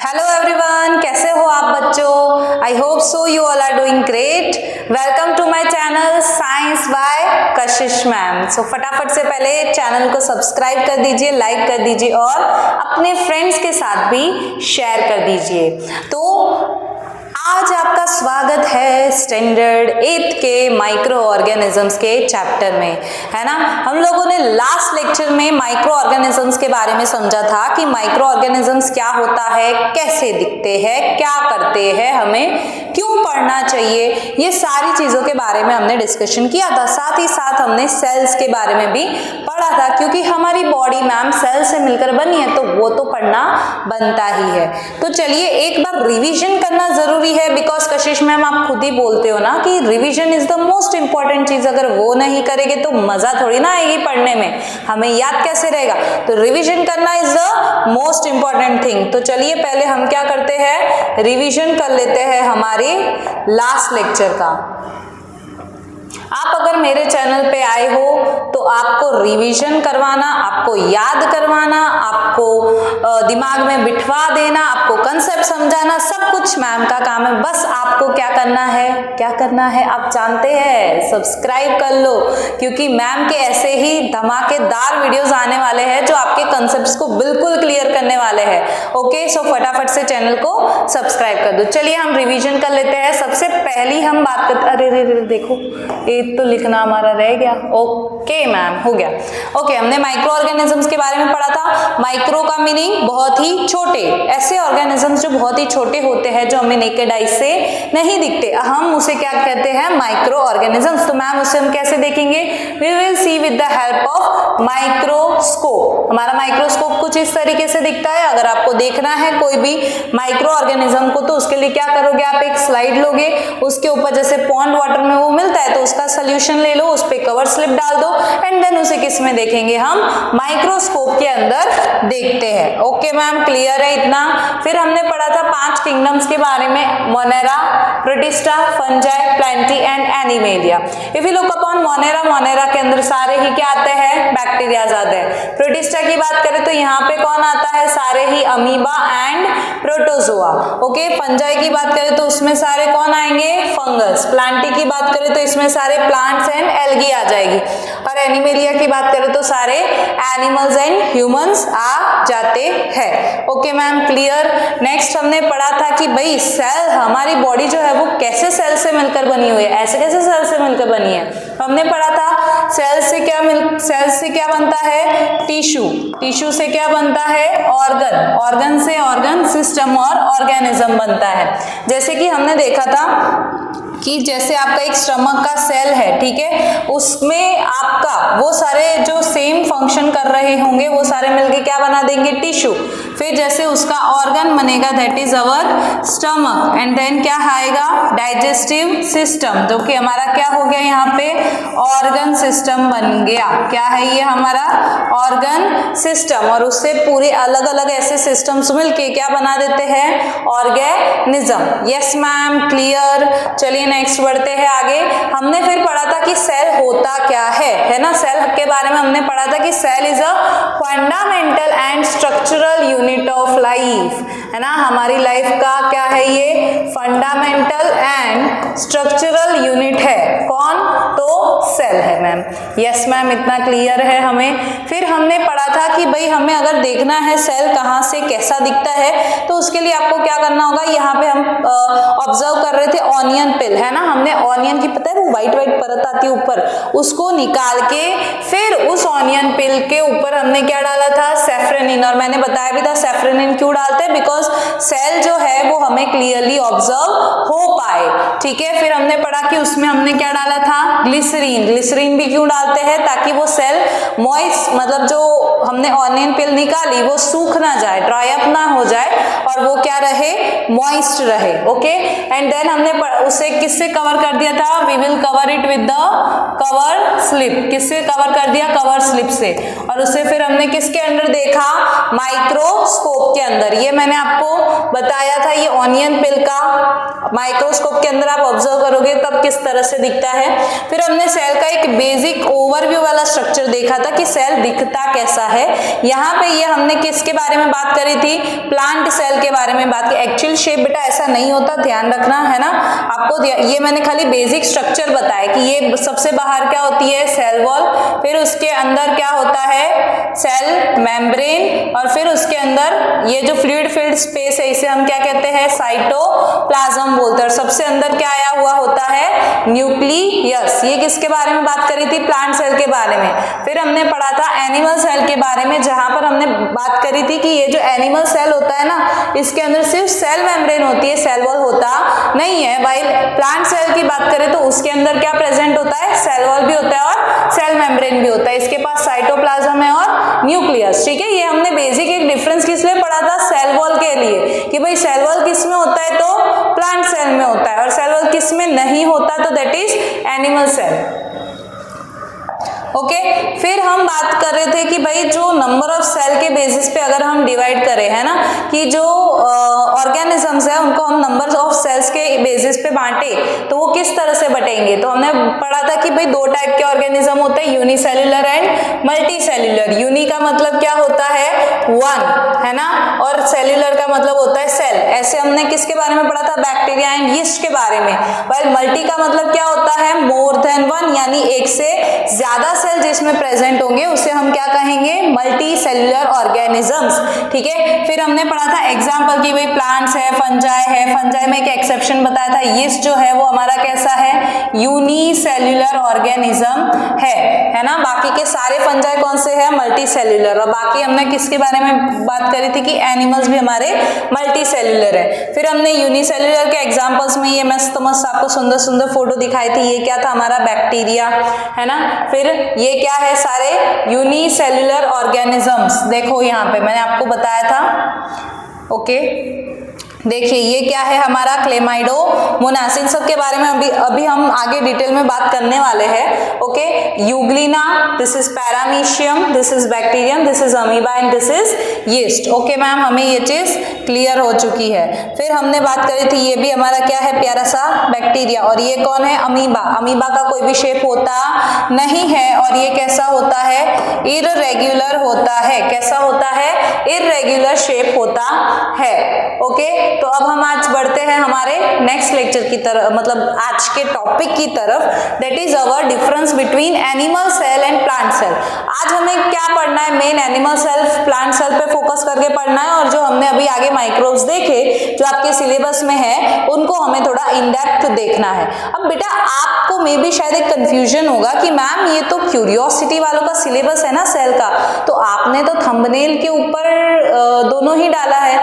Hello everyone, कैसे हो आप बच्चों? I hope so you all are doing great. Welcome to my channel science by Kashish ma'am. So फटाफट से पहले चैनल को सब्सक्राइब कर दीजिए, लाइक कर दीजिए और अपने फ्रेंड्स के साथ भी शेयर कर दीजिए। तो आज आपका स्वागत है स्टैंडर्ड 8 के माइक्रो ऑर्गेनिजम्स के चैप्टर में, है ना। हम लोगों ने लास्ट लेक्चर में माइक्रो ऑर्गेनिजम्स के बारे में समझा था कि माइक्रो ऑर्गेनिजम्स क्या होता है, कैसे दिखते हैं, क्या करते हैं, हमें क्यों पढ़ना चाहिए, ये सारी चीजों के बारे में हमने डिस्कशन किया था। साथ ही साथ हमने सेल्स के बारे में भी पढ़ा था, क्योंकि हमारी बॉडी मैम सेल से मिलकर बनी है, तो वो तो पढ़ना बनता ही है। तो चलिए एक बार रिवीजन करना जरूरी है, बिकॉज कशिश मैम आप खुद ही बोलते हो ना कि revision is the most important चीज। अगर वो नहीं करेंगे तो मजा थोड़ी ना आएगी पढ़ने में, हमें याद कैसे रहेगा। तो रिवीजन करना is the most important thing. तो चलिए पहले हम क्या करते हैं, रिवीजन कर लेते हैं हमारे लास्ट लेक्चर का। आप अगर मेरे चैनल पे आए हो तो आपको रिवीजन करवाना, आपको याद करवाना, आपको दिमाग में बिठवा देना, आपको कंसेप्ट समझाना, सब कुछ मैम का काम है। बस आपको क्या करना है आप जानते हैं, सब्सक्राइब कर लो, क्योंकि मैम के ऐसे ही धमाकेदार वीडियोस आने वाले हैं जो आपके कंसेप्ट्स को बिल्कुल क्लियर करने वाले हैं। ओके, सो फटाफट से चैनल को सब्सक्राइब कर दो। चलिए हम रिवीजन कर लेते हैं। सबसे पहली हम बात करते, अरे देखो एक तो लिखना हमारा रह गया। ओके मैम, हो गया। ओके, हमने माइक्रो ऑर्गेनिजम्स के बारे में पढ़ा था। माइक्रो का मीनिंग बहुत ही छोटे, ऐसे ऑर्गेनिजम्स जो बहुत ही छोटे होते हैं, जो हमें नेकेड आई से नहीं दिखते, हम उसे क्या कहते हैं, माइक्रो ऑर्गेनिजम्स। तो मैम उसे हम कैसे देखेंगे, we will see with the help of microscope. हमारा माइक्रोस्कोप कुछ इस तरीके से दिखता है। अगर आपको देखना है कोई भी माइक्रो ऑर्गेनिज्म को, तो उसके लिए क्या करोगे, आप एक स्लाइड लोगे, उसके ऊपर जैसे पॉन्ड वाटर में वो मिलता है तो उसका सोल्यूशन ले लो, उस पे कवर स्लिप डाल दो एंड देन उसे किस में देखेंगे, हम माइक्रोस्कोप के अंदर देखते हैं। ओके मैम, क्लियर है इतना। फिर हमने पढ़ा था 5 किंगडम्स के बारे में, Monera, protista, fungi, Plantae and animalia. If you look upon Monera, Monera के अंदर सारे ही क्या आते हैं, बैक्टीरियाज आते हैं। प्रोटिस्टा की बात करें तो यहाँ पे कौन आता है, सारे ही amoeba and protozoa. Okay, fungi की बात करें तो उसमें सारे कौन आएंगे, फंगस। प्लांटी की बात करें तो इसमें सारे प्लांट्स एंड एल्गी आ जाएगी। और एनिमेलिया की बात करें तो सारे एनिमल्स एंड ह्यूमंस आ जाते हैं। Okay ma'am, clear. नेक्स्ट हमने पढ़ा था कि भाई सेल, हमारी बॉडी जो है वो कैसे सेल से मिलकर बनी हुई है, ऐसे कैसे सेल से मिलकर बनी है। हमने पढ़ा था सेल से क्या बनता है, टिश्यू, टिश्यू से क्या बनता है, ऑर्गन, ऑर्गन से ऑर्गन सिस्टम और ऑर्गेनिज्म बनता है। जैसे कि हमने देखा था कि जैसे आपका एक स्टमक का सेल है, ठीक है, उसमें आपका वो सारे जो सेम फंक्शन कर रहे होंगे वो सारे मिलके क्या बना देंगे, टिश्यू। फिर जैसे उसका ऑर्गन बनेगा, that is our stomach, and then क्या आएगा, डाइजेस्टिव सिस्टम, जो कि हमारा क्या हो गया, यहाँ पे ऑर्गन सिस्टम बन गया। क्या है ये, हमारा ऑर्गन सिस्टम। और उससे पूरे अलग अलग ऐसे सिस्टम्स मिलके क्या बना देते हैं, ऑर्गेनिज्म। Yes ma'am, clear. चलिए नेक्स्ट बढ़ते हैं आगे। हमने फिर पढ़ा था कि सेल होता क्या है ना। सेल के बारे में हमने पढ़ा था कि cell is a fundamental and structural unit of life, है ना। हमारी लाइफ का क्या है, ये फंडामेंटल एंड स्ट्रक्चरल यूनिट है। कौन, तो सेल है मैम। यस मैम, इतना क्लियर है हमें। फिर हमने पढ़ा था कि भाई हमें अगर देखना है सेल कहाँ से कैसा दिखता है, तो उसके लिए आपको क्या करना होगा, यहाँ पे हम ऑब्जर्व कर रहे थे ऑनियन पिल, है ना। हमने ऑनियन की, पता है वो व्हाइट व्हाइट परत आती है ऊपर, उसको निकाल के फिर उस ऑनियन पिल के ऊपर हमने क्या डाला था, सैफ्रेनिन। और मैंने बताया भी था सैफ्रेनिन क्यों डालते हैं, बिकॉज सेल जो है वो हमें क्लियरली ऑब्जर्व हो पाए, ठीक है। फिर हमने पढ़ा कि उसमें हमने क्या डाला था, ग्लिसरीन। ग्लिसरीन भी क्यों डालते हैं, ताकि वो सेल मॉइस्ट, मतलब जो हमने ऑनियन पिल निकाली वो सूख ना जाए, ड्राई अप ना हो जाए, और वो क्या रहे, मॉइस्ट रहे। ओके, एंड देन हमने उसे किससे कवर कर दिया था, we will cover it with the cover slip. किससे कवर कर दिया, कवर स्लिप से। और उसे फिर हमने किसके अंडर देखा, माइक्रोस्कोप के अंदर। ये मैंने आपको बताया था, ये ऑनियन पिल का माइक्रोस्कोप के अंदर आप ऑब्जर्व करोगे तब किस तरह से दिखता है। फिर हमने सेल का एक बेसिक ओवरव्यू वाला स्ट्रक्चर देखा था कि सेल दिखता कैसा है। यहाँ पे ये हमने किसके बारे में बात करी थी, प्लांट सेल के बारे में बात की। एक्चुअल शेप बेटा ऐसा नहीं होता, ध्यान रखना है ना आपको। ये मैंने खाली बेसिक स्ट्रक्चर बताया कि ये सबसे बाहर क्या होती है, सेल वॉल, फिर उसके अंदर क्या होता है, सेल मेम्ब्रेन, और फिर उसके अंदर ये जो फ्लूइड फिल्ड स्पेस है इसे हम क्या कहते हैं, साइटोप्लाज्म बोलते हैं। और सबसे अंदर क्या आया हुआ होता है, न्यूक्लियस। ये किसके बारे में बात करी थी, प्लांट सेल के बारे में। फिर हमने पढ़ा था एनिमल सेल के बारे में, जहां पर हमने बात करी थी कि ये जो एनिमल सेल होता है ना, इसके अंदर सिर्फ सेल मेम्ब्रेन होती है, सेल वॉल होता नहीं है। वाइल प्लांट सेल की बात करें तो उसके अंदर क्या प्रेजेंट होता है, सेल वॉल भी होता है और सेल मेम्ब्रेन भी होता है। इसके पास साइटोप्लाज्म है और न्यूक्लियस। ठीक है, ये हमने बेसिक एक डिफरेंस किस लिए पढ़ा था, सेल वॉल के लिए, कि भाई सेल वॉल किस में होता है, तो प्लांट सेल में होता है, और सेल वॉल किस में नहीं होता, तो that is animal cell. Okay, फिर हम बात कर रहे थे कि भाई जो नंबर ऑफ सेल के बेसिस पे अगर हम डिवाइड करें, है ना, कि जो ऑर्गेनिजम्स है उनको हम नंबर ऑफ सेल्स के बेसिस पे बांटे तो वो किस तरह से बटेंगे। तो हमने पढ़ा था कि भाई दो टाइप के ऑर्गेनिज्म होते हैं, unicellular and multicellular. Uni का मतलब क्या होता है, वन, है ना, और सेल्युलर का मतलब होता है सेल। ऐसे हमने किसके बारे में पढ़ा था, बैक्टीरिया एंड यीस्ट के बारे में। वाइल मल्टी का मतलब क्या होता है, मोर देन वन, यानी एक से ज्यादा सेल जिसमें प्रेजेंट होंगे उसे हम क्या कहेंगे, मल्टी सेल्युलर ऑर्गेनिजम्स। ठीक है, फिर हमने पढ़ा था एग्जांपल की भाई प्लांट्स है, फंजाई है। फंजाई में एक एक्सेप्शन बताया था, यीस्ट जो है वो हमारा कैसा है, यूनिसेल्युलर ऑर्गेनिज्म है ना। बाकी के सारे फंजाई कौन से हैं, मल्टी सेल्युलर। और बाकी हमने किसके बारे में बात करी थी कि एनिमल्स भी हमारे मल्टी सेल्युलर है। फिर हमने यूनिसेल्युलर के एग्जाम्पल्स में ये मस्त आपको सुंदर सुंदर फोटो दिखाई थी। ये क्या था, हमारा बैक्टीरिया, है ना। फिर ये क्या है, सारे यूनिसेल्युलर ऑर्गेनिजम्स। देखो यहाँ पे मैंने आपको बताया था। ओके, देखिए ये क्या है, हमारा क्लेमाइडोमोनास। इन सब के बारे में अभी हम आगे डिटेल में बात करने वाले हैं। Okay, Euglena, this is paramecium, this is bacterium, this is amoeba and this is yeast. Okay ma'am, हमें ये चीज क्लियर हो चुकी है। फिर हमने बात करी थी, ये भी हमारा क्या है, प्यारा सा बैक्टीरिया। और ये कौन है, अमीबा। अमीबा का कोई भी शेप होता नहीं है और ये कैसा होता है, इररेगुलर होता है। कैसा होता है, इररेगुलर शेप होता है। ओके, तो अब हम आज बढ़ते हैं हमारे नेक्स्ट लेक्चर की तरफ, मतलब आज के टॉपिक की तरफ, that is our difference between animal cell and plant cell. आज हमें क्या पढ़ना है, main animal cell plant cell पे फोकस करके पढ़ना है, और जो हमने अभी आगे माइक्रोब्स देखे जो आपके सिलेबस में है उनको हमें थोड़ा इन डेप्थ देखना है। अब बेटा आपको मे भी शायद एक कंफ्यूजन होगा कि मैम ये तो क्यूरियोसिटी वालों का सिलेबस है ना सेल का, तो आपने तो थंबनेल के ऊपर दोनों ही डाला है,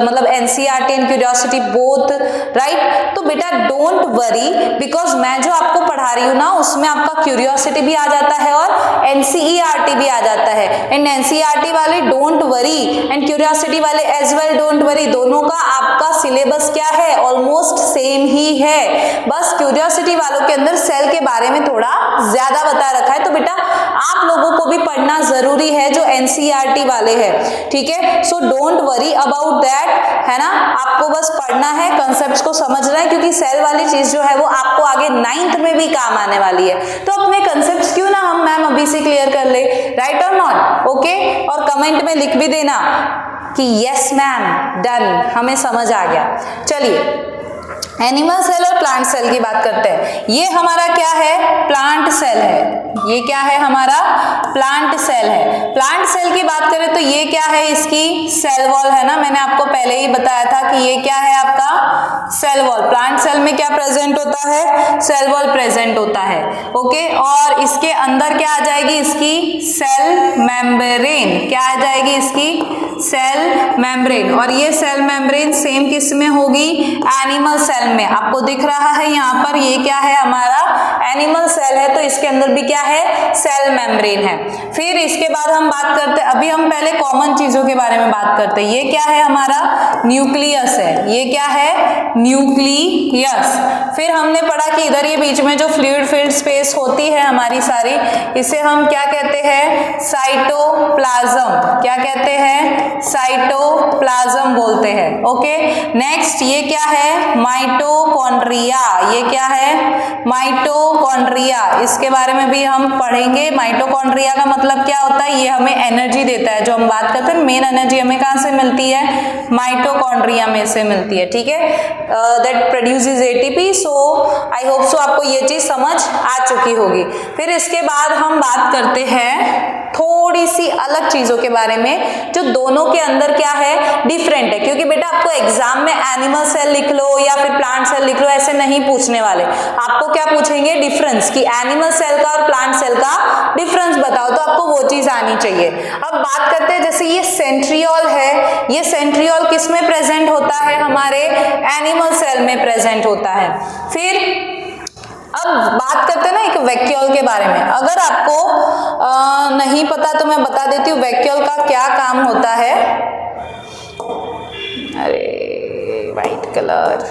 मतलब NCERT and curiosity both, right. तो बेटा डोंट वरी, बिकॉज मैं जो आपको पढ़ा रही हूँ ना उसमें आपका क्यूरियोसिटी भी आ जाता है और एनसीईआरटी भी आ जाता है। एंड एनसीईआरटी वाले डोंट वरी एंड क्यूरियोसिटी वाले एज वेल डोंट वरी, दोनों का आपका सिलेबस क्या है, ऑलमोस्ट सेम ही है। बस क्यूरियोसिटी वालों के अंदर सेल के बारे में थोड़ा ज्यादा बता रखा है, तो बेटा आप लोगों को भी पढ़ना जरूरी है जो एनसीईआरटी वाले हैं। ठीक है, so don't worry about that, है ना। आपको बस पढ़ना है, कंसेप्ट्स को समझना है, क्योंकि सेल वाली चीज जो है वो आपको आगे 9th में भी काम आने वाली है। तो अपने कंसेप्ट्स क्यों ना हम मैम अभी से क्लियर कर ले, राइट और नॉट। ओके, और कमेंट में लिख भी देना कि यस मैम, डन, हमें समझ आ गया। चलिए एनिमल सेल और प्लांट सेल की बात करते हैं। ये हमारा क्या है, प्लांट सेल है। ये क्या है, हमारा प्लांट सेल है। प्लांट सेल की बात करें तो ये क्या है, इसकी सेल वॉल है ना। मैंने आपको पहले ही बताया था कि ये क्या है, आपका सेल वॉल। प्लांट सेल में क्या प्रेजेंट होता है, सेल वॉल प्रेजेंट होता है। ओके, और इसके अंदर क्या आ जाएगी, इसकी सेल मेम्ब्रेन। क्या आ जाएगी, इसकी सेल मेम्ब्रेन। और ये सेल मेम्ब्रेन सेम किस में होगी, एनिमल सेल में। आपको दिख रहा है यहाँ पर, ये क्या है, हमारा एनिमल सेल है, तो इसके अंदर भी क्या है, सेल मेम्ब्रेन है। फिर इसके बाद हम बात करते हैं, अभी हम पहले कॉमन चीजों के बारे में बात करते हैं। ये क्या है हमारा न्यूक्लियस है, ये क्या है न्यूक्लियस। फिर हमने पढ़ा कि इधर ये बीच में जो फ्लूइड फिल्ड स्पेस होती है हमारी सारी, इसे हम क्या कहते हैं साइटोप्लाज्म। क्या कहते हैं साइटोप्लाज्म बोलते हैं। ओके नेक्स्ट ये क्या है माइटोकॉन्ड्रिया। ये क्या है माइटोकॉन्ड्रिया, इसके बारे में भी हम पढ़ेंगे। माइटोकॉन्ड्रिया का मतलब क्या होता है, ये हमें एनर्जी देता है। जो हम बात करते हैं मेन एनर्जी हमें कहां से मिलती है माइटोकॉन्ड्रिया में से मिलती है। ठीक है that produces ATP. So I hope सो आपको ये चीज समझ आ चुकी होगी। फिर इसके बाद हम बात करते हैं थोड़ी सी अलग चीजों के बारे में जो दोनों के अंदर क्या है डिफरेंट है। क्योंकि बेटा आपको एग्जाम में एनिमल सेल लिख लो या फिर प्लांट सेल लिख लो ऐसे नहीं पूछने वाले, आपको क्या पूछेंगे डिफरेंस, कि एनिमल सेल का और प्लांट सेल का डिफरेंस बताओ, तो आपको वो चीज आनी चाहिए। अब बात करते हैं जैसे ये सेंट्रियोल है, ये सेंट्रियोल किस में प्रेजेंट होता है हमारे एनिमल सेल में प्रेजेंट होता है। फिर अब बात करते हैं ना एक वैक्यूल के बारे में। अगर आपको नहीं पता तो मैं बता देती हूँ वैक्यूल का क्या काम होता है। अरे वाइट कलर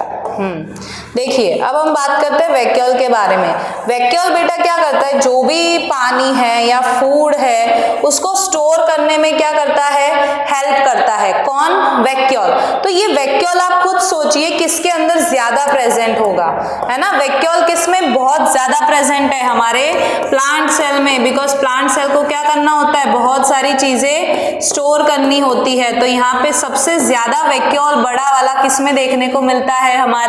देखिए अब हम बात करते हैं वैक्यूल के बारे में। वैक्यूल बेटा क्या करता है, जो भी पानी है या फूड है उसको स्टोर करने में क्या करता है हेल्प करता है। कौन वैक्यूल। तो ये वैक्यूल आप खुद सोचिए किसके अंदर ज्यादा प्रेजेंट होगा, है ना। वैक्यूल किसमें बहुत ज्यादा प्रेजेंट है हमारे प्लांट सेल में, बिकॉज प्लांट सेल को क्या करना होता है बहुत सारी चीजें स्टोर करनी होती है। तो यहाँ पे सबसे ज्यादा वैक्यूल बड़ा वाला किसमें देखने को मिलता है हमारे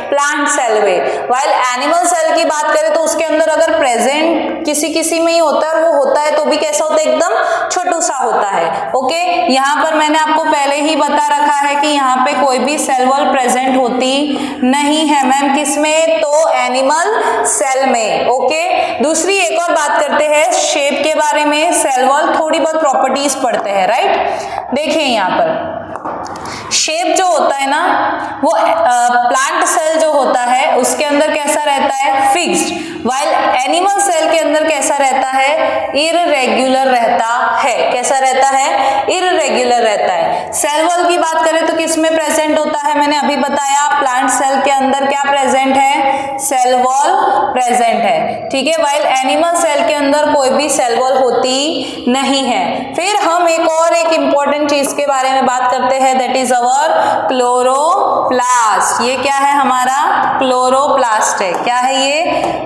प्लांट सेल में। वाइल एनिमल सेल की बात करें तो उसके अंदर अगर प्रेजेंट किसी में ही होता है, वो होता है तो भी कैसा होता है एकदम छोटू सा होता है। ओके यहाँ पर मैंने आपको पहले ही बता रखा है कि यहाँ पे कोई भी सेल वॉल प्रेजेंट होती नहीं है मैम, किसमें तो एनिमल सेल में। ओके दूसरी एक और बात करते हैं शेप के बारे में। सेल वॉल थोड़ी बहुत प्रॉपर्टीज पढ़ते हैं राइट। देखिए यहाँ पर शेप जो होता है ना वो प्लांट सेल जो होता है उसके अंदर कैसा रहता है फिक्स्ड, वाइल एनिमल सेल के अंदर कैसा रहता है इररेगुलर रहता है। कैसा रहता है इररेगुलर रहता है। सेल वॉल की बात करें तो किसमें प्रेजेंट होता है, मैंने अभी बताया प्लांट सेल के अंदर क्या प्रेजेंट है सेल वॉल प्रेजेंट है। ठीक है वाइल एनिमल सेल के अंदर कोई भी सेल वॉल होती नहीं है। फिर हम एक इंपॉर्टेंट चीज के बारे में बात करते हैं दैट इज अवर क्लोरोप्लास्ट। ये क्या है हमारा क्लोरोप्लास्ट है। क्या है ये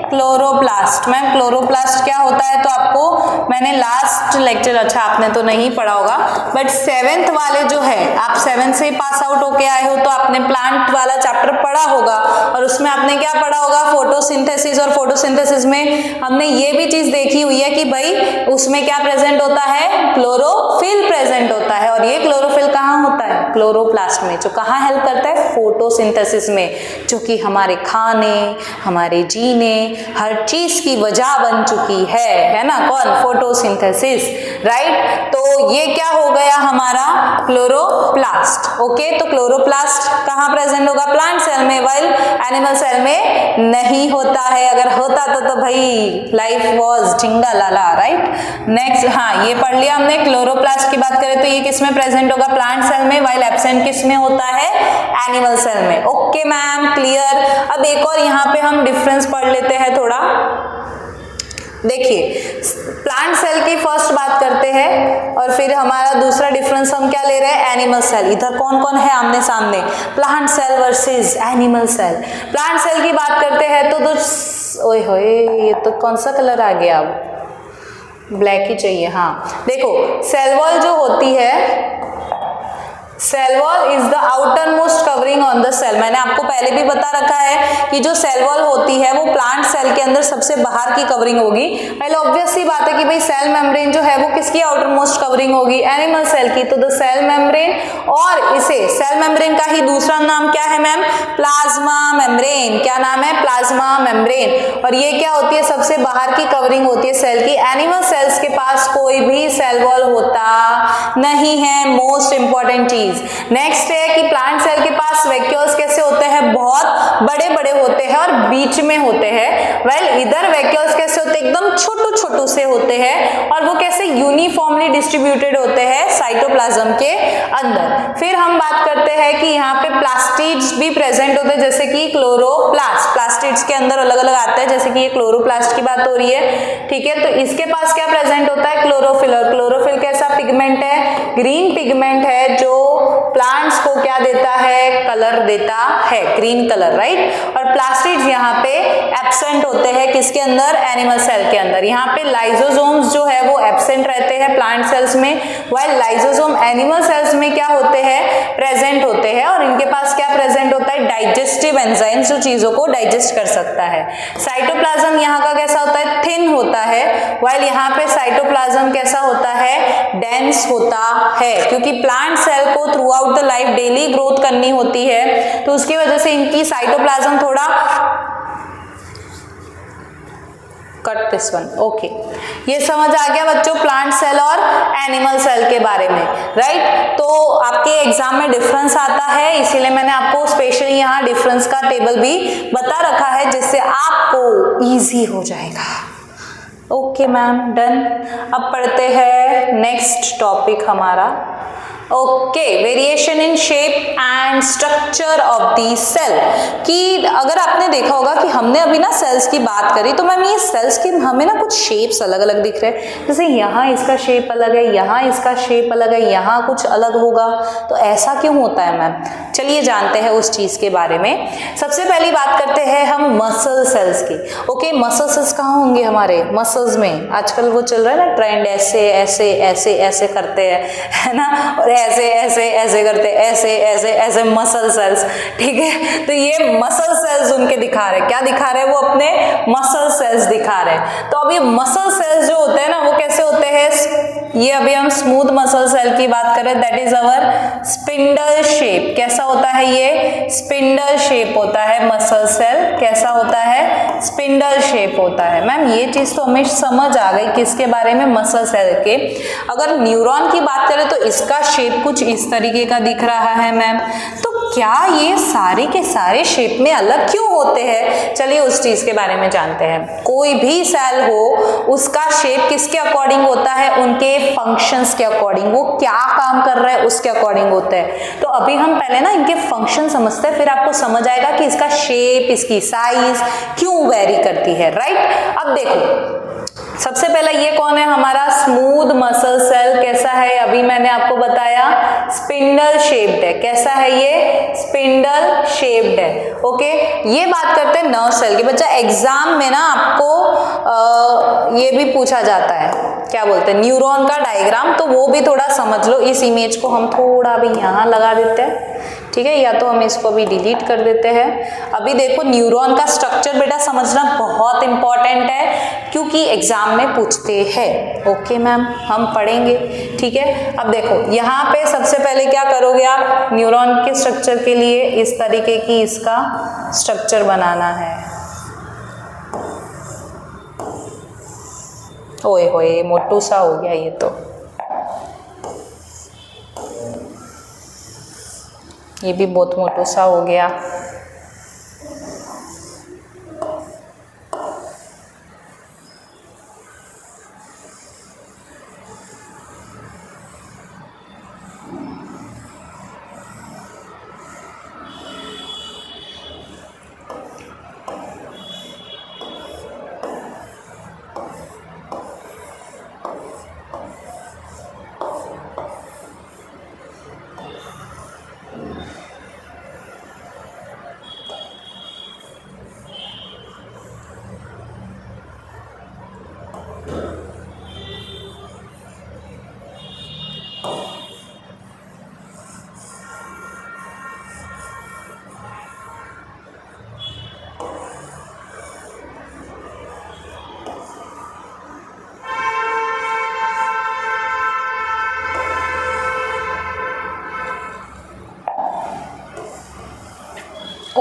क्लोरोप्लास्ट। मैम क्लोरोप्लास्ट क्या होता है तो आपको मैंने लास्ट लेक्चर, अच्छा आपने तो नहीं पढ़ा होगा बट 7th वाले जो है आप 7th से पास आउट होके आए हो तो आपने प्लांट वाला चैप्टर पढ़ा होगा और उसमें आपने क्या पढ़ा होगा फोटोसिंथेसिस। और फोटोसिंथेसिस में हमने ये भी चीज देखी हुई है कि भाई उसमें क्या प्रेजेंट होता है क्लोरोफिल प्रेजेंट होता है। और ये क्लोरोफिल कहाँ होता है क्लोरोप्लास्ट में, जो कहाँ हेल्प करता है फोटोसिंथेसिस में, जो कि हमारे खाने हमारे जीने हर चीज की वजह बन चुकी है ना कौन फोटोसिंथेसिस राइट। तो ये क्या हो गया हमारा क्लोरोप्लास्ट। ओके तो क्लोरोप्लास्ट कहाँ प्रेजेंट होगा प्लांट सेल में, वाइल एनिमल सेल में नहीं होता है। अगर होता तो भाई लाइफ वाज झिंगा लाला राइट। नेक्स्ट हाँ ये पढ़ लिया हमने। क्लोरोप्लास्ट की बात करें तो ये किसमें प्रेजेंट होगा प्लांट सेल में, वाइल एब्सेंट किसमें होता है एनिमल सेल में। Okay ma'am clear. अब एक और यहाँ पे हम डिफरेंस पढ़ लेते हैं थोड़ा। देखिए प्लांट सेल की फर्स्ट बात करते हैं और फिर हमारा दूसरा डिफरेंस हम क्या ले रहे हैं एनिमल सेल। इधर कौन कौन है आमने सामने plant cell versus animal cell. Plant cell की बात करते हैं तो ओए होए ये तो कौन सा कलर आ गया, अब ब्लैक ही चाहिए। हाँ देखो सेल वॉल जो होती है, cell wall is the outermost covering on the cell. मैंने आपको पहले भी बता रखा है कि जो सेल वॉल होती है वो प्लांट सेल के अंदर सबसे बाहर की कवरिंग होगी। पहले ऑब्वियस सी बात है कि भाई सेल मेम्ब्रेन जो है वो किसकी आउटर मोस्ट कवरिंग होगी एनिमल सेल की, तो द सेल मेम्ब्रेन। और इसे सेल मेम्ब्रेन का ही दूसरा नाम क्या है मैम प्लाज्मा मेम्ब्रेन। क्या नाम है प्लाज्मा मेम्ब्रेन। और ये क्या होती है सबसे बाहर की कवरिंग होती है सेल की। एनिमल सेल्स के पास कोई भी सेल वॉल होता नहीं है। मोस्ट इंपॉर्टेंट चीज चीज। नेक्स्ट है कि प्लांट सेल के पास वैक्यूल्स कैसे होते हैं, बहुत बड़े बड़े होते हैं और बीच में होते हैं। वेल इधर वैक्यूल्स कैसे होते हैं, एकदम छोटू छोटू से होते हैं और वो कैसे यूनिफॉर्मली डिस्ट्रीब्यूटेड होते हैं साइटोप्लाज्म के अंदर। फिर हम बात करते हैं कि यहाँ पे प्लास्टिड्स भी प्रेजेंट होते हैं, जैसे कि क्लोरोप्लास्ट। प्लास्टिड्स के अंदर अलग अलग आता है, जैसे कि ये क्लोरोप्लास्ट की बात हो रही है, ठीक है। तो इसके पास क्या प्रेजेंट होता है, क्लोरोफिल। और क्लोरोफिल कैसा पिगमेंट है, ग्रीन पिगमेंट है, जो प्लांट्स को क्या देता है, कलर देता है, ग्रीन कलर, राइट। और प्लास्टिड्स यहाँ पे एब्सेंट होते हैं, किसके अंदर, एनिमल सेल के अंदर। यहाँ पे लाइसोसोम्स जो है वो एब्सेंट रहते हैं प्लांट सेल्स में, व्हाइल लाइसोसोम एनिमल सेल्स में क्या होते हैं, प्रेजेंट होते हैं। और इनके पास क्या प्रेजेंट होता है, डाइजेस्टिव एंजाइम्स, जो चीजों को डाइजेस्ट कर सकता है। साइटोप्लाज्म यहाँ का कैसा होता है, थिन होता है, व्हाइल यहाँ पे साइटोप्लाज्म कैसा होता है, डेंस होता है, क्योंकि प्लांट सेल को through out the life daily growth करनी होती है, तो उसकी वजह से इनकी साइटोप्लाज्म थोड़ा कट दिस वन, ओके। ये समझ आ गया बच्चों प्लांट सेल और एनिमल सेल के बारे में, राइट। तो आपके एग्जाम में डिफरेंस आता है, इसीलिए मैंने आपको स्पेशली यहाँ डिफरेंस का टेबल भी बता रखा है, जिससे आपको इजी हो जाएगा। Okay ma'am, done. अब पढ़ते हैं नेक्स्ट टॉपिक हमारा। Okay, variation in shape and structure of the cell. कि अगर आपने देखा होगा कि हमने अभी ना सेल्स की बात करी, तो मैम ये सेल्स के हमें ना कुछ शेप्स अलग अलग दिख रहे हैं, जैसे यहाँ इसका शेप अलग है, यहाँ इसका शेप अलग है, यहाँ कुछ अलग होगा। तो ऐसा क्यों होता है मैम, चलिए जानते हैं उस चीज के बारे में। सबसे पहली बात करते हैं हम मसल सेल्स की। ओके, मसल सेल्स कहाँ होंगे हमारे, मसल्स में। आजकल वो चल रहा है ना ट्रेंड, ऐसे ऐसे ऐसे ऐसे करते हैं, है ना, और ऐसे ऐसे ऐसे करते, ऐसे ऐसे ऐसे मसल सेल्स, ठीक है। तो ये मसल सेल्स उनके दिखा रहे, क्या दिखा रहे हैं वो, अपने मसल सेल्स दिखा रहे हैं। तो अब ये मसल सेल्स जो होते हैं ना, वो कैसे होते हैं, ये अभी हम स्मूथ मसल सेल की बात करें, that is our spindle shape. कैसा होता है ये, स्पिंडल शेप होता है मसल सेल। कैसा होता है, स्पिंडल शेप होता है। मैम ये चीज तो हमें समझ आ गई, किसके बारे में, मसल सेल के। अगर न्यूरॉन की बात करें तो इसका शेप कुछ इस तरीके का दिख रहा है मैम। तो क्या ये सारे के सारे शेप में अलग क्यों होते हैं, चलिए उस चीज के बारे में जानते हैं। कोई भी सेल हो, उसका शेप किसके अकॉर्डिंग होता है, उनके फंक्शंस के अकॉर्डिंग, वो क्या काम कर रहा है उसके अकॉर्डिंग होता है। तो अभी हम पहले ना इनके फंक्शन समझते हैं, फिर आपको समझ आएगा कि इसका शेप, इसकी साइज क्यों वेरी करती है, राइट। अब देखो, सबसे पहला ये कौन है हमारा, स्मूथ मसल सेल। कैसा है, अभी मैंने आपको बताया स्पिंडल शेप्ड है। कैसा है ये, स्पिंडल शेप्ड है। ओके, ये बात करते हैं नर्व सेल की। बच्चा एग्जाम में ना आपको ये भी पूछा जाता है, क्या बोलते हैं, न्यूरॉन का डायग्राम। तो वो भी थोड़ा समझ लो। इस इमेज को हम थोड़ा भी यहाँ लगा देते हैं, ठीक है, या तो हम इसको भी डिलीट कर देते हैं। अभी देखो न्यूरॉन का स्ट्रक्चर बेटा समझना बहुत इंपॉर्टेंट है, क्योंकि एग्जाम में पूछते हैं। ओके मैम, हम पढ़ेंगे, ठीक है। अब देखो यहाँ पे सबसे पहले क्या करोगे आप, न्यूरॉन के स्ट्रक्चर के लिए इस तरीके की इसका स्ट्रक्चर बनाना है। ओए होए, मोटू सा हो गया ये तो, ये भी बहुत मोटू सा हो गया।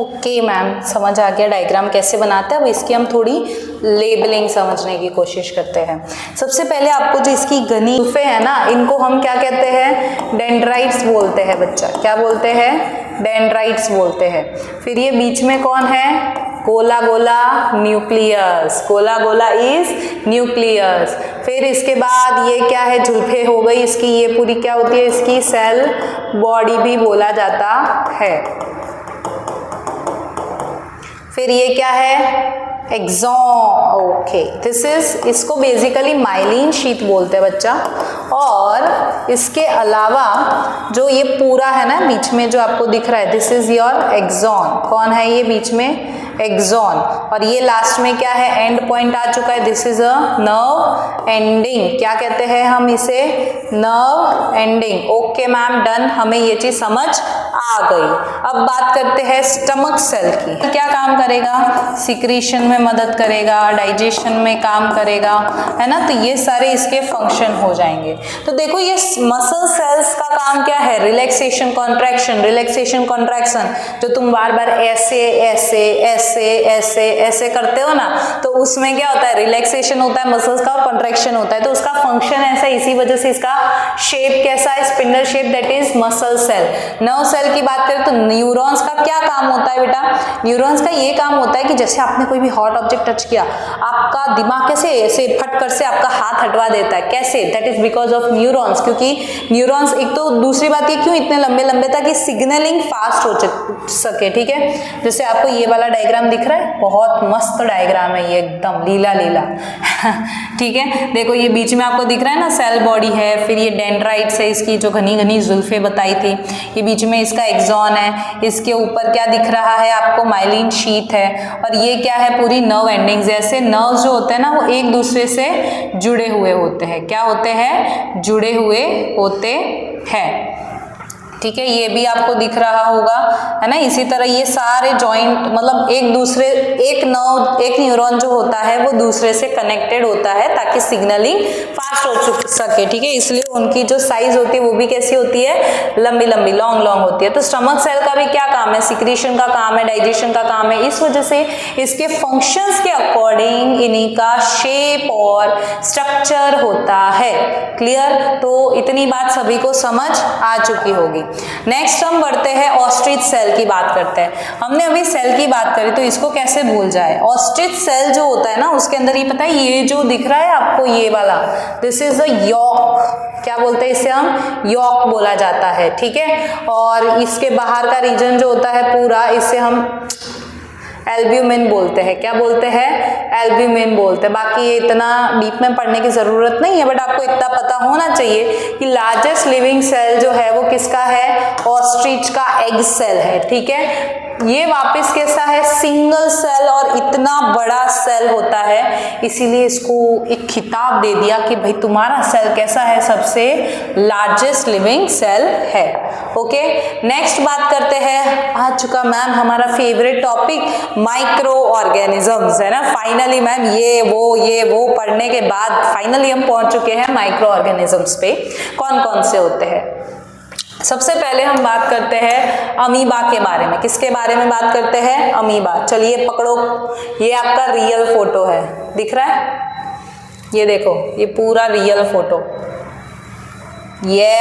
ओके मैम, समझ आ गया डायग्राम कैसे बनाते हैं। अब इसकी हम थोड़ी लेबलिंग समझने की कोशिश करते हैं। सबसे पहले आपको जो इसकी घनी जुल्फे है ना, इनको हम क्या कहते हैं? डेंड्राइट्स बोलते हैं बच्चा। क्या बोलते हैं? डेंड्राइट्स बोलते हैं। फिर ये बीच में कौन है? गोला गोला न्यूक्लियस। गोला गोला इज न्यूक्लियस। फिर इसके बाद ये क्या है? जुल्फे हो गई इसकी, ये पूरी क्या होती है? इसकी सेल बॉडी भी बोला जाता है। फिर ये क्या है? एक्सॉन। ओके, दिस इज, इसको बेसिकली माइलिन शीथ बोलते हैं बच्चा। और इसके अलावा जो ये पूरा है ना बीच में जो आपको दिख रहा है, दिस इज योर एक्सॉन। कौन है ये बीच में? एक्सॉन। और ये लास्ट में क्या है? एंड पॉइंट आ चुका है, this is a nerve ending. क्या कहते हैं हम इसे? Nerve ending. Okay ma'am, done, हमें ये चीज समझ आ गई। अब बात करते हैं स्टमक सेल की। क्या काम करेगा? सिक्रीशन में मदद करेगा, डाइजेशन में काम करेगा, है ना। तो ये सारे इसके फंक्शन हो जाएंगे। तो देखो ये मसल सेल्स का काम क्या है? Relaxation contraction, relaxation contraction. जो तुम बार बार ऐसे ऐसे ऐसे ऐसे ऐसे करते हो ना, तो उसमें क्या होता है? रिलैक्सेशन होता है मसल्स का और कॉन्ट्रैक्शन होता है। तो उसका फंक्शन ऐसा, इसी वजह से इसका शेप कैसा है? Spindle shape, that is muscle cell. Nerve cell की बात करें तो न्यूरॉन्स का क्या काम होता है बेटा? न्यूरॉन्स का ये काम होता है कि जैसे आपने कोई भी हॉट ऑब्जेक्ट टच किया, आपका दिमाग कैसे ऐसे फटकर से आपका हाथ हटवा देता है। कैसे? That is because of neurons. क्योंकि न्यूरॉन्स, एक तो दूसरी बात ये क्यों इतने लंबे लंबे, ताकि सिग्नलिंग फास्ट हो सके। ठीक है, जैसे आपको ये वाला डायग्राम दिख रहा है, बहुत मस्त डायग्राम है ये, एकदम लीला लीला। ठीक है, देखो ये बीच में आपको दिख रहा है ना, सेल बॉडी है। फिर ये डेंड्राइट्स है, इसकी जो घनी घनी जुल्फे बताई थी। ये बीच में इसका एक्सॉन है। इसके ऊपर क्या दिख रहा है आपको? माइलिन शीथ है। और ये क्या है? पूरी नर्व एंडिंग्स। जैसे नर्व जो होते हैं ना, वो एक दूसरे से जुड़े हुए होते हैं। क्या होते हैं? जुड़े हुए होते हैं। ठीक है, ये भी आपको दिख रहा होगा, है ना। इसी तरह ये सारे जॉइंट, मतलब एक दूसरे, एक न्यूरॉन जो होता है वो दूसरे से कनेक्टेड होता है ताकि सिग्नलिंग फास्ट हो सके। ठीक है, इसलिए उनकी जो साइज होती है वो भी कैसी होती है? लंबी लंबी, लॉन्ग लॉन्ग होती है। तो स्टमक सेल का भी क्या काम है? सिक्रीशन का काम है, डाइजेशन का काम है। इस वजह से इसके फंक्शंस के अकॉर्डिंग इन्हीं का शेप और स्ट्रक्चर होता है। क्लियर? तो इतनी बात सभी को समझ आ चुकी होगी। नेक्स्ट हम बढ़ते हैं ऑस्ट्रिच सेल की बात करते हैं। हमने अभी सेल की बात करी, तो इसको कैसे भूल जाए? ऑस्ट्रिच सेल जो होता है ना, उसके अंदर ये पता है, ये जो दिख रहा है आपको, ये वाला, दिस इज अ यॉक। क्या बोलते हैं इसे? हम यॉक बोला जाता है। ठीक है, और इसके बाहर का रीजन जो होता है पूरा, इसे हम एल्ब्यूमिन बोलते हैं। क्या बोलते हैं? एल्ब्यूमिन बोलते हैं। बाकी ये इतना डीप में पढ़ने की जरूरत नहीं है, बट आपको इतना पता होना चाहिए कि लार्जेस्ट लिविंग सेल जो है वो किसका है? ऑस्ट्रिच का एग सेल है। ठीक है, ये वापस कैसा है? सिंगल सेल, और इतना बड़ा सेल होता है, इसीलिए इसको एक खिताब दे दिया कि भाई तुम्हारा सेल कैसा है? सबसे लार्जेस्ट लिविंग सेल है। ओके, नेक्स्ट बात करते हैं, आ चुका मैम हमारा फेवरेट टॉपिक, माइक्रो ऑर्गेनिजम्स, है ना। फाइनली मैम ये वो पढ़ने के बाद फाइनली हम पहुंच चुके हैं माइक्रो ऑर्गेनिजम्स पे। कौन कौन से होते हैं? सबसे पहले हम बात करते हैं अमीबा के बारे में। किसके बारे में बात करते हैं? अमीबा। चलिए पकड़ो, ये आपका रियल फोटो है, दिख रहा है? ये देखो, ये पूरा रियल फोटो। ये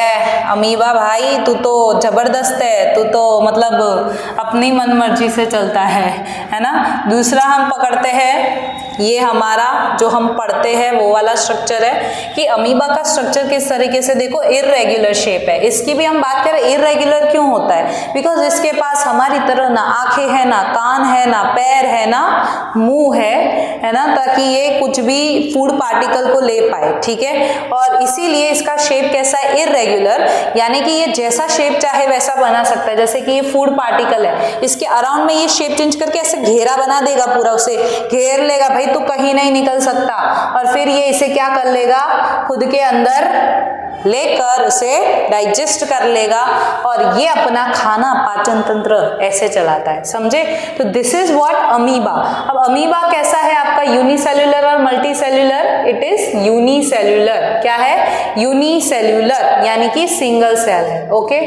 अमीबा भाई, तू तो जबरदस्त है, तू तो मतलब अपनी मन मर्जी से चलता है ना। दूसरा हम पकड़ते हैं, ये हमारा जो हम पढ़ते हैं वो वाला स्ट्रक्चर है कि अमीबा का स्ट्रक्चर किस तरीके से, देखो इर्रेगुलर शेप है। इसकी भी हम बात करें, इर्रेगुलर क्यों होता है? बिकॉज इसके पास हमारी तरह ना आंखें है, ना कान है, ना पैर है, ना मुंह है ना, ताकि ये कुछ भी फूड पार्टिकल को ले पाए। ठीक है, और इसीलिए इसका शेप कैसा है? इर्रेगुलर, यानी कि ये जैसा शेप चाहे वैसा बना सकता है। जैसे कि ये फूड पार्टिकल है, इसके अराउंड में ये शेप चेंज करके ऐसे घेरा बना देगा, पूरा उसे घेर लेगा, भाई तो कहीं नहीं निकल सकता। और फिर ये इसे क्या कर लेगा? खुद के अंदर लेकर उसे डाइजेस्ट कर लेगा, और ये अपना खाना पाचन तंत्र ऐसे चलाता है। समझे? तो दिस इज व्हाट अमीबा। अब अमीबा कैसा है आपका? यूनिसेल्युलर और multicellular? It is unicellular. क्या है? यूनिसेल्युलर, यानी कि सिंगल सेल है। Okay,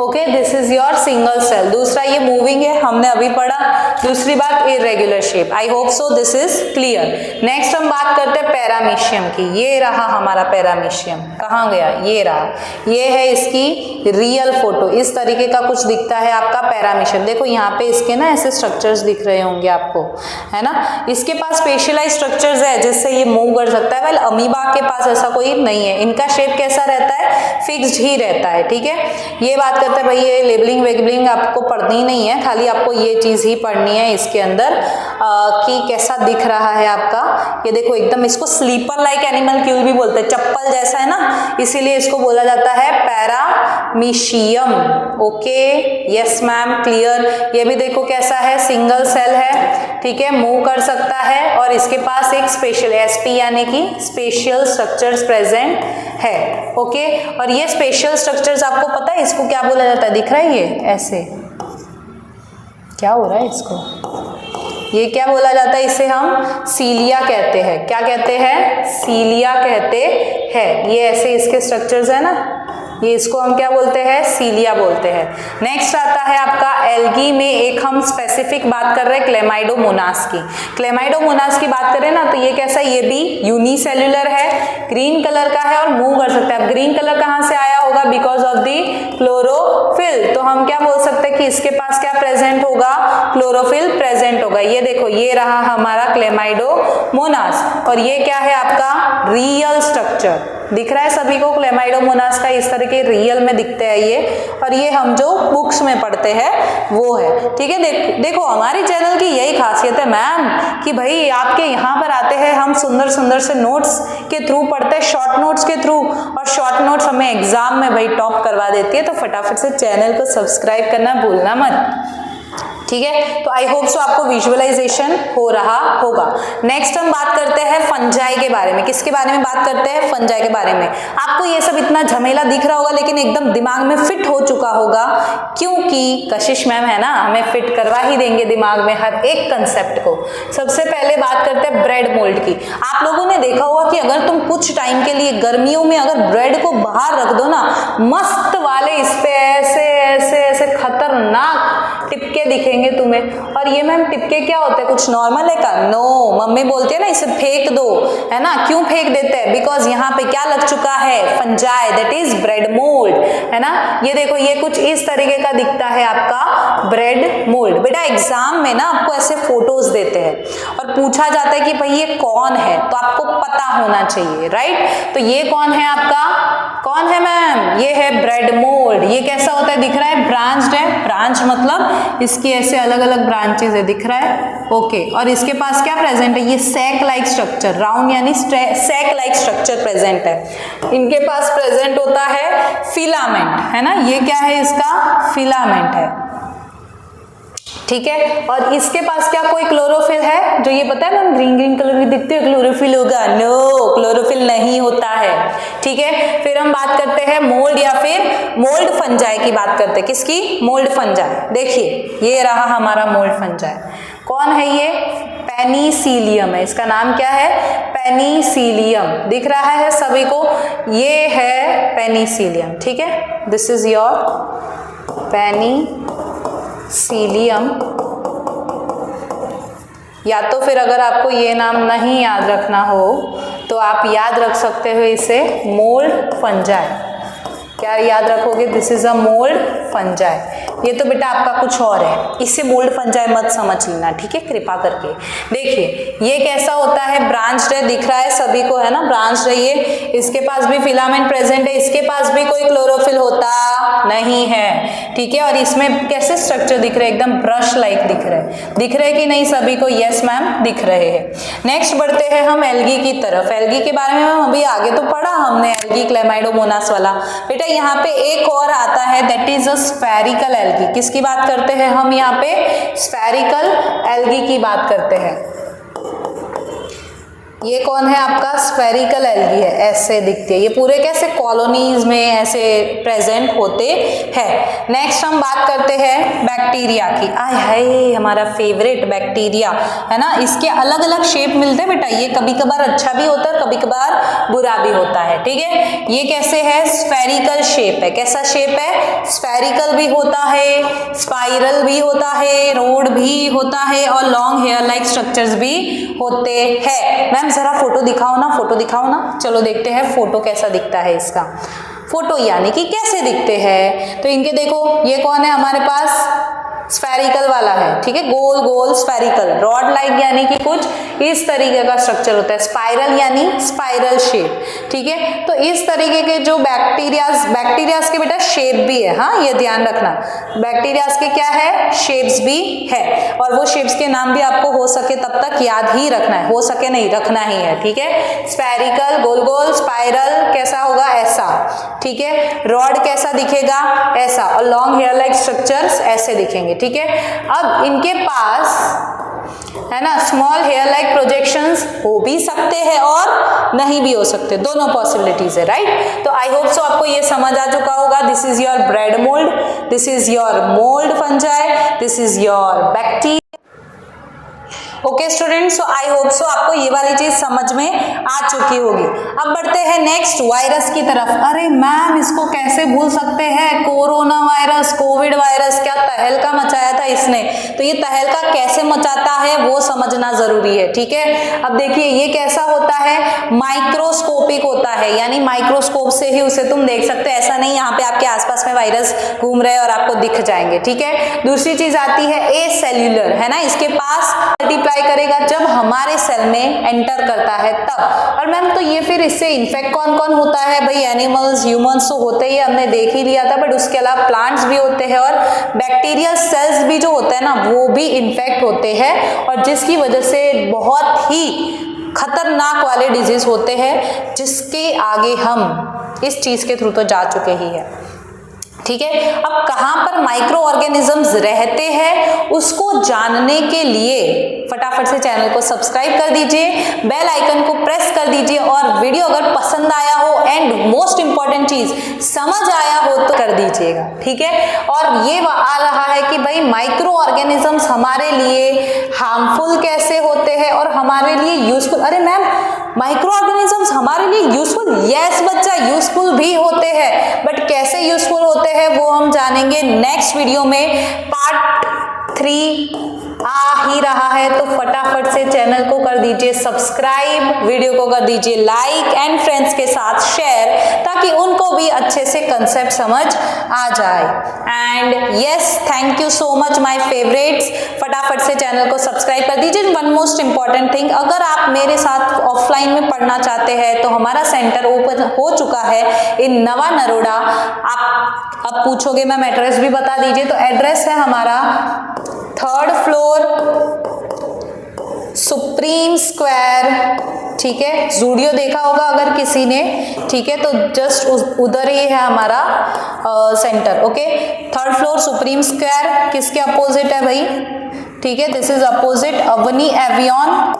okay, this is your single cell. दूसरा ये मूविंग है, हमने अभी पढ़ा। दूसरी बात irregular shape. I hope so this is clear. Next हम बात करते हैं पैरामीशियम की। ये रहा हमारा पैरामीशियम, कहाँ गया, ये रहा। ये है इसकी रियल फोटो, इस तरीके का कुछ दिखता है आपका पैरामीशियम। देखो यहाँ पे इसके ना ऐसे स्ट्रक्चर्स दिख रहे होंगे आपको, है ना। इसके पास स्पेशलाइज स्ट्रक्चर्स है जिससे ये मूव कर सकता है। वेल अमीबा के पास ऐसा कोई नहीं है। इनका शेप कैसा रहता है, फिक्स्ड ही रहता है, ठीक है। ये बात करते हैं भाई, ये लेबलिंग वेबलिंग आपको पढ़नी नहीं है, खाली आपको ये चीज ही पढ़नी है इसके अंदर कि कैसा दिख रहा है आपका। ये देखो एकदम, इसको स्लीपर लाइक एनिमल क्यों भी बोलते हैं, चप्पल जैसा है ना, इसीलिए इसको बोला जाता है paramecium. Okay, yes ma'am, clear. ये भी देखो कैसा है, सिंगल सेल है, ठीक है, मूव कर सकता है और इसके पास एक स्पेशल एसपी यानी कि स्पेशल स्ट्रक्चर्स प्रेजेंट है। ओके, और ये स्पेशल स्ट्रक्चर्स आपको पता है इसको क्या बोला जाता है, दिख रहा है ये ऐसे, क्या हो रहा है इसको, ये क्या बोला जाता है, इसे हम सीलिया कहते हैं। क्या कहते हैं, सीलिया कहते हैं। ये ऐसे इसके स्ट्रक्चर्स है ना, ये इसको हम क्या बोलते हैं, सीलिया बोलते हैं। नेक्स्ट आता है आपका एल्गी में एक हम स्पेसिफिक बात कर रहे हैं क्लेमाइडोमोनास की। क्लेमाइडोमोनास की बात करें ना तो ये कैसा, ये भी यूनिसेल्युलर है, ग्रीन कलर का है और मूव कर सकता है। अब ग्रीन कलर कहाँ से आया होगा, बिकॉज ऑफ दी क्लोरोफिल। तो हम क्या बोल सकते हैं कि इसके पास क्या प्रेजेंट होगा, क्लोरोफिल प्रेजेंट होगा। ये देखो, ये रहा हमारा क्लेमाइडोमोनास और ये क्या है आपका रियल स्ट्रक्चर। दिख रहा है सभी को क्लेमाइडोमोनास का, इस तरह के रियल में दिखते हैं ये, और ये हम जो बुक्स में पढ़ते हैं वो है, ठीक है। देखो हमारे चैनल की यही खासियत है मैम कि भाई आपके यहाँ पर आते हैं हम सुंदर सुंदर से नोट्स के थ्रू पढ़ते हैं, शॉर्ट नोट्स के थ्रू, और शॉर्ट नोट्स हमें एग्जाम में भाई टॉप करवा देती है। तो फटाफट से चैनल को सब्सक्राइब करना भूलना मत, ठीक है। तो आई होप सो आपको विजुअलाइजेशन हो रहा होगा। नेक्स्ट हम बात करते हैं फंजाई के बारे में। किसके बारे में बात करते हैं, फंजाई के बारे में। आपको ये सब इतना झमेला दिख रहा होगा लेकिन एकदम दिमाग में फिट हो चुका होगा, क्योंकि कशिश मैम है ना, हमें फिट करवा ही देंगे दिमाग में हर एक कंसेप्ट को। सबसे पहले बात करते हैं ब्रेड मोल्ड की। आप लोगों ने देखा होगा कि अगर तुम कुछ टाइम के लिए गर्मियों में अगर ब्रेड को बाहर रख दो ना, मस्त वाले इस पे ऐसे ऐसे ऐसे खतरनाक टिपके दिखेंगे तुम्हें। और ये मैम टिपके क्या होते हैं, कुछ नॉर्मल है का, नो, मम्मी बोलती है ना इसे फेंक दो, है ना। क्यों फेंक देते हैं, बिकॉज यहाँ पे क्या लग चुका है, fungi, that is bread mould, है ना। ये देखो, ये कुछ इस तरीके का दिखता है आपका ब्रेड मोल्ड। बेटा एग्जाम में ना आपको ऐसे फोटोज देते हैं और पूछा जाता है कि भाई ये कौन है, तो आपको पता होना चाहिए, राइट। तो ये कौन है आपका, कौन है मैम, ये है ब्रेड मोल्ड। ये कैसा होता है, दिख रहा है, ब्रांच्ड है, ब्रांच मतलब इसकी ऐसे अलग अलग ब्रांचेस है, दिख रहा है, ओके। और इसके पास क्या प्रेजेंट है, ये सैक लाइक स्ट्रक्चर, राउंड यानी सैक लाइक स्ट्रक्चर प्रेजेंट है। इनके पास प्रेजेंट होता है फिलामेंट, है ना, ये क्या है, इसका फिलामेंट है, ठीक है। और इसके पास क्या कोई क्लोरोफिल है, जो ये पता है मैम ग्रीन ग्रीन कलर की दिखती है, क्लोरोफिल होगा, नो, क्लोरोफिल नहीं होता है, ठीक है। फिर हम बात करते हैं मोल्ड या फिर मोल्ड फंजाई की बात करते हैं। किसकी, मोल्ड फंजाई। देखिए ये रहा हमारा मोल्ड फंजाई। कौन है ये, पेनिसिलियम है, इसका नाम क्या है, पेनिसिलियम। दिख रहा है सभी को, ये है पेनिसिलियम, ठीक है। This is your Penicillium. या तो फिर अगर आपको ये नाम नहीं याद रखना हो तो आप याद रख सकते हो इसे मोल्ड फंजाई। क्या याद रखोगे, this is a mould fungi. ये तो बेटा आपका कुछ और है, इसे मोल्ड फंजाई मत समझ लेना, ठीक है, कृपा करके। देखिए ये कैसा होता है, ब्रांच्ड है, दिख रहा है सभी को, है ना, ब्रांच्ड है ये। इसके पास भी फिलामेंट प्रेजेंट है, इसके पास भी कोई क्लोरोफिल होता नहीं है, ठीक है। और इसमें कैसे स्ट्रक्चर दिख रहे हैं, एकदम ब्रश लाइक दिख रहे हैं कि नहीं सभी को, यस मैम दिख रहे हैं। नेक्स्ट बढ़ते हैं हम एल्गी की तरफ। एल्गी के बारे में हम अभी आगे तो पढ़ा हमने, एल्गी क्लेमाइडोमोनास वाला। बेटा यहाँ पे एक और आता है, that is a spherical algae. किसकी बात करते हैं हम यहाँ पे, स्फेरिकल एल्गी की बात करते हैं। ये कौन है आपका, स्फेरिकल एल्गी है, ऐसे दिखती है। ये पूरे कैसे कॉलोनीज में ऐसे प्रेजेंट होते हैं। नेक्स्ट हम बात करते हैं बैक्टीरिया की। आय हाय, हमारा फेवरेट बैक्टीरिया, है ना। इसके अलग अलग शेप मिलते हैं बेटा, ये कभी कभार अच्छा भी होता है, कभी कभार बुरा भी होता है, ठीक है। ये कैसे है, स्फेरिकल शेप है। कैसा शेप है, स्फेरिकल भी होता है, स्पाइरल भी होता है, रोड भी होता है और लॉन्ग हेयर लाइक स्ट्रक्चर्स भी होते हैं। मैम जरा फोटो दिखाओ ना, फोटो दिखाओ ना। चलो देखते हैं फोटो कैसा दिखता है इसका। फोटो यानी कि कैसे दिखते हैं, तो इनके देखो ये कौन है हमारे पास, स्फेरिकल वाला है, ठीक है, गोल गोल स्फेरिकल, रॉड लाइक यानी कि कुछ इस तरीके का स्ट्रक्चर होता है, स्पाइरल यानी स्पाइरल शेप, ठीक है। तो इस तरीके के जो बैक्टीरियाज के बेटा शेप भी है, हाँ ये ध्यान रखना, बैक्टीरियाज के क्या है, शेप्स भी है, और वो शेप्स के नाम भी आपको हो सके तब तक याद ही रखना है, हो सके नहीं रखना ही है, ठीक है। स्फेरिकल गोल गोल, स्पाइरल कैसा होगा, ऐसा, ठीक है, रॉड कैसा दिखेगा, ऐसा, और लॉन्ग हेयर लाइक स्ट्रक्चर्स ऐसे दिखेंगे, ठीक है। अब इनके पास है ना स्मॉल हेयर लाइक प्रोजेक्शंस हो भी सकते हैं और नहीं भी हो सकते, दोनों पॉसिबिलिटीज है, राइट। तो आई होप सो आपको ये समझ आ चुका होगा। This is your bread mould, this is your mould fungi, this is your bacteria. Okay students, so I hope सो आपको ये वाली चीज समझ में आ चुकी होगी। अब बढ़ते हैं नेक्स्ट वायरस की तरफ। अरे मैम इसको कैसे भूल सकते हैं, कोरोना वायरस, कोविड वायरस, क्या तहलका मचाया था इसने। तो ये तहलका कैसे मचाता है वो समझना जरूरी है, ठीक है। अब देखिए ये कैसा होता है, माइक्रोस्कोपिक होता है, यानी माइक्रोस्कोप से ही उसे तुम देख सकते हो, ऐसा नहीं यहाँ पे आपके आसपास में वायरस घूम रहे हैं और आपको दिख जाएंगे, ठीक है। दूसरी चीज आती है ए सेल्यूलर, है ना, इसके पास मल्टीप्लाई करेगा जब हमारे सेल में एंटर करता है तब। और मैम तो ये फिर इससे इन्फेक्ट कौन कौन होता है, भाई एनिमल्स ह्यूमंस तो होते ही, हमने देख ही लिया था, बट उसके अलावा प्लांट्स भी होते हैं और बैक्टीरियल सेल्स भी जो होते हैं ना वो भी इन्फेक्ट होते हैं, और जिसकी वजह से बहुत ही खतरनाक वाले डिजीज होते हैं जिसके आगे हम इस चीज के थ्रू तो जा चुके ही है, ठीक है। अब कहां पर माइक्रो ऑर्गेनिजम्स रहते हैं उसको जानने के लिए फटाफट से चैनल को सब्सक्राइब कर दीजिए, बेल आइकन को प्रेस कर दीजिए, और वीडियो अगर पसंद आया हो एंड मोस्ट इंपॉर्टेंट चीज समझ आया हो तो कर दीजिएगा, ठीक है। और ये आ रहा है कि भाई माइक्रो ऑर्गेनिजम्स हमारे लिए हार्मफुल कैसे होते हैं और हमारे लिए यूजफुल। अरे मैम माइक्रो ऑर्गेनिजम्स हमारे लिए यूजफुल, यस बच्चा यूजफुल भी होते हैं, बट कैसे यूजफुल होते हैं वो हम जानेंगे नेक्स्ट वीडियो में। पार्ट 3 आ ही रहा है, तो फटाफट से चैनल को कर दीजिए सब्सक्राइब, वीडियो को कर दीजिए लाइक एंड फ्रेंड्स के साथ शेयर, ताकि उनको भी अच्छे से कंसेप्ट समझ आ जाए। And yes, thank you so much my favourites, फटाफट से चैनल को सब्सक्राइब कर दीजिए। वन मोस्ट इंपॉर्टेंट थिंग, अगर आप मेरे साथ ऑफलाइन में पढ़ना चाहते हैं तो हमारा सेंटर ओपन हो चुका है इन नवा नरोडा। आप अब पूछोगे मैम एड्रेस भी बता दीजिए, तो एड्रेस है हमारा 3rd फ्लोर सुप्रीम स्क्वायर, ठीक है। जूडियो देखा होगा अगर किसी ने, ठीक है, तो जस्ट उधर ही है हमारा centre, okay. 3rd floor supreme square किसके अपोजिट है भाई, ठीक है, this is opposite Avani avian,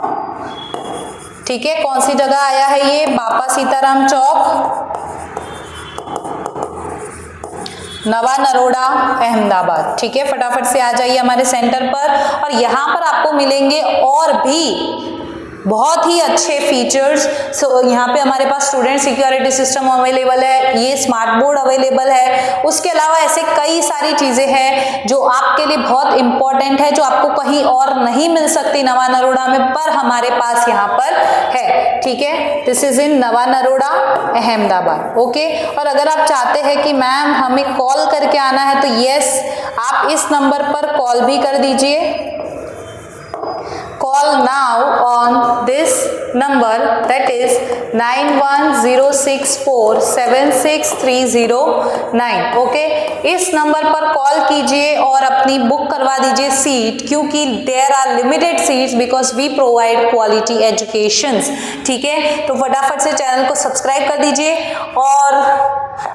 ठीक है। कौन सी जगह आया है ये, बापा सीताराम चौक, नवा नरोडा, अहमदाबाद, ठीक है। फटाफट से आ जाइए हमारे सेंटर पर, और यहाँ पर आपको मिलेंगे और भी बहुत ही अच्छे फीचर्स। सो यहाँ पे हमारे पास स्टूडेंट सिक्योरिटी सिस्टम अवेलेबल है, ये स्मार्ट बोर्ड अवेलेबल है, उसके अलावा ऐसे कई सारी चीजें हैं जो आपके लिए बहुत इंपॉर्टेंट है, जो आपको कहीं और नहीं मिल सकती नवा नरोडा में, पर हमारे पास यहाँ पर है, ठीक है। दिस इज इन नवा नरोडा अहमदाबाद, ओके। और अगर आप चाहते हैं कि मैम हमें कॉल करके आना है तो यस, आप इस नंबर पर कॉल भी कर दीजिए। Call now on this number, that is 9106476309, okay. इस नंबर पर कॉल कीजिए और अपनी बुक करवा दीजिए सीट, क्योंकि there are limited seats because we provide quality educations, ठीक है। तो फटाफट से चैनल को सब्सक्राइब कर दीजिए और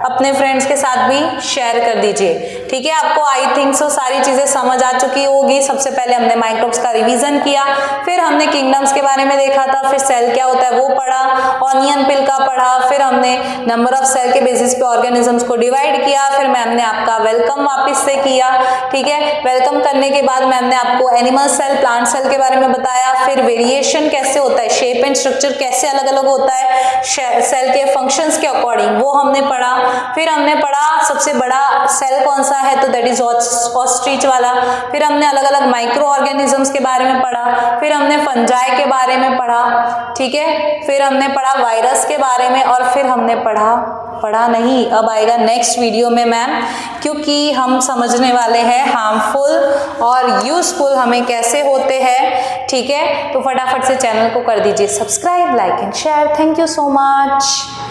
अपने फ्रेंड्स के साथ भी शेयर कर दीजिए, ठीक है। आपको आई थिंक सो सारी चीजें समझ आ चुकी होगी। सबसे पहले हमने माइक्रोब्स का रिवीजन किया, फिर हमने किंगडम्स के बारे में देखा था, फिर सेल क्या होता है वो पढ़ा, ऑनियन पिल का कोशिका पढ़ा, फिर हमने नंबर ऑफ सेल के बेसिस पे ऑर्गेनिजम्स को डिवाइड किया, फिर मैम ने आपका वेलकम वापस से किया, ठीक है। वेलकम करने के बाद मैम ने आपको एनिमल सेल, प्लांट सेल के बारे में बताया, फिर वेरिएशन कैसे होता है, शेप एंड स्ट्रक्चर कैसे अलग अलग होता है सेल के फंक्शंस के अकॉर्डिंग, वो हमने पढ़ा। फिर हमने पढ़ा सबसे बड़ा सेल कौन सा है, तो दैट इज ऑस्ट्रिच वाला। फिर हमने अलग अलग माइक्रो ऑर्गेनिजम्स के बारे में पढ़ा, फिर हमने फंजाई के बारे में पढ़ा, ठीक है। फिर हमने पढ़ा वायरस के बारे में, और फिर हमने पढ़ा नहीं, अब आएगा नेक्स्ट वीडियो में मैम, क्योंकि हम समझने वाले हैं हार्मफुल और यूजफुल हमें कैसे होते हैं, ठीक है। तो फटाफट से चैनल को कर दीजिए subscribe, like and share. Thank you so much.